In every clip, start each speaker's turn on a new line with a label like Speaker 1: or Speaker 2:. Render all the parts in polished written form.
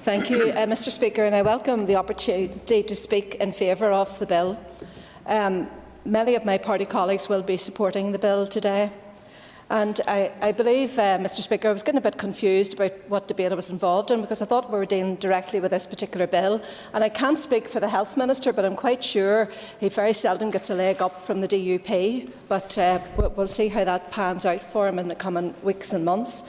Speaker 1: Thank you, Mr Speaker, and I welcome the opportunity to speak in favour of the bill. Many of my party colleagues will be supporting the bill today. And I believe, Mr Speaker, I was getting a bit confused about what debate I was involved in, because I thought we were dealing directly with this particular bill. And I can't speak for the Health Minister, but I'm quite sure he very seldom gets a leg up from the DUP. But we'll see how that pans out for him in the coming weeks and months.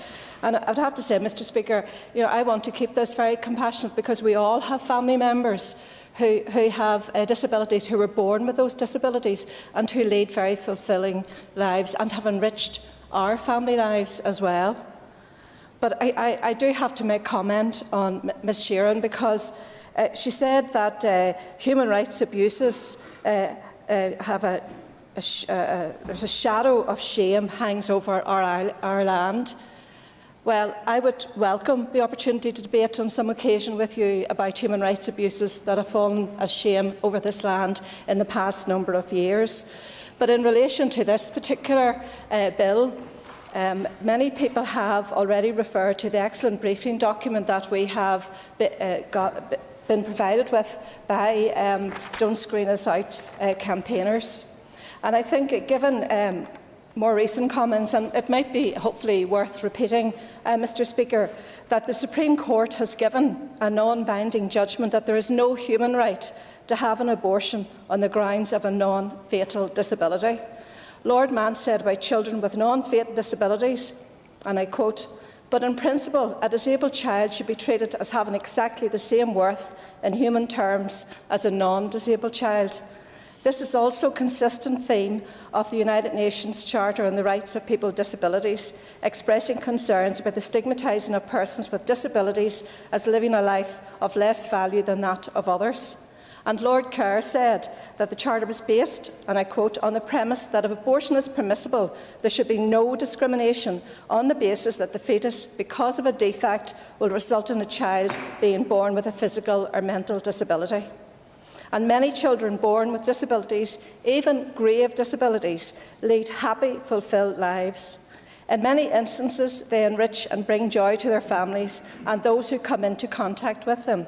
Speaker 1: And I would have to say, Mr Speaker, I want to keep this very compassionate, because we all have family members who have disabilities, who were born with those disabilities, and who lead very fulfilling lives and have enriched our family lives as well. But I do have to make comment on Ms Sheeran, because she said that human rights abuses have there's a shadow of shame hangs over our land. Well, I would welcome the opportunity to debate on some occasion with you about human rights abuses that have fallen as shame over this land in the past number of years. But in relation to this particular bill, many people have already referred to the excellent briefing document that we have been provided with by Don't Screen Us Out campaigners. And I think, given more recent comments, and it might be hopefully worth repeating, Mr Speaker, that the Supreme Court has given a non-binding judgment that there is no human right to have an abortion on the grounds of a non-fatal disability. Lord Mann said about children with non-fatal disabilities, and I quote, "But in principle, a disabled child should be treated as having exactly the same worth in human terms as a non-disabled child." This is also a consistent theme of the United Nations Charter on the Rights of People with Disabilities, expressing concerns about the stigmatising of persons with disabilities as living a life of less value than that of others. And Lord Kerr said that the Charter was based, and I quote, "on the premise that if abortion is permissible, there should be no discrimination on the basis that the fetus, because of a defect, will result in a child being born with a physical or mental disability." And many children born with disabilities, even grave disabilities, lead happy, fulfilled lives. In many instances, they enrich and bring joy to their families and those who come into contact with them.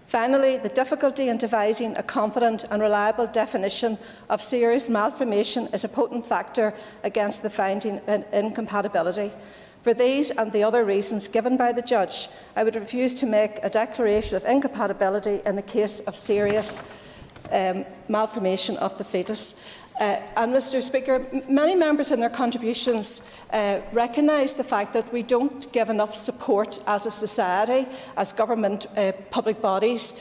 Speaker 1: Finally, the difficulty in devising a confident and reliable definition of serious malformation is a potent factor against the finding of incompatibility. For these and the other reasons given by the judge, I would refuse to make a declaration of incompatibility in the case of serious malformation of the fetus. And Mr Speaker, many members in their contributions recognise the fact that we don't give enough support as a society, as government public bodies,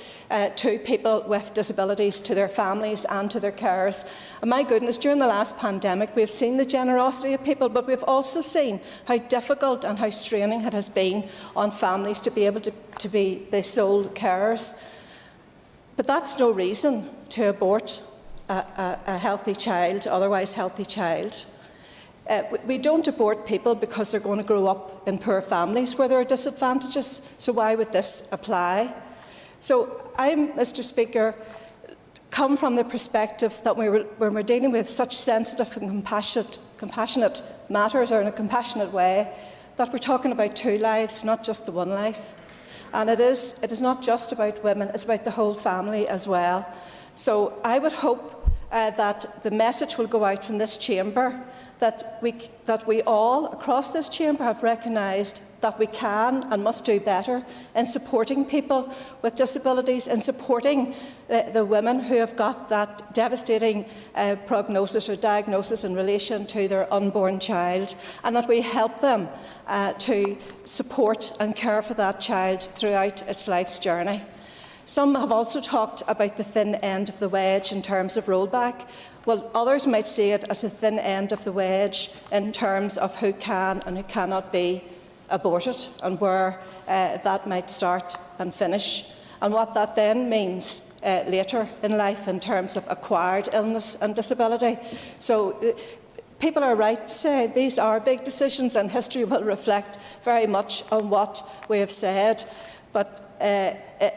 Speaker 1: to people with disabilities, to their families and to their carers. And my goodness, during the last pandemic, we've seen the generosity of people, but we've also seen how difficult and how straining it has been on families to be able to be the sole carers. But that's no reason to abort a healthy child, otherwise healthy child. We don't abort people because they're going to grow up in poor families where there are disadvantages, so why would this apply? So I, Mr Speaker, come from the perspective that when we're dealing with such sensitive and compassionate matters, or in a compassionate way, that we're talking about two lives, not just the one life. And it is not just about women, it's about the whole family as well. So I would hope that the message will go out from this chamber that we all across this chamber have recognised that we can and must do better in supporting people with disabilities, in supporting the women who have got that devastating prognosis or diagnosis in relation to their unborn child, and that we help them to support and care for that child throughout its life's journey. Some have also talked about the thin end of the wedge in terms of rollback. Well, others might see it as a thin end of the wedge in terms of who can and who cannot be aborted, and where that might start and finish, and what that then means later in life in terms of acquired illness and disability. So people are right to say these are big decisions, and history will reflect very much on what we have said. But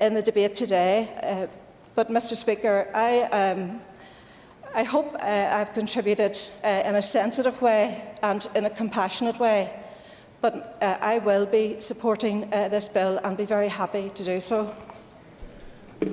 Speaker 1: in the debate today. But, Mr Speaker, I hope I've contributed in a sensitive way and in a compassionate way. but I will be supporting this bill and be very happy to do so.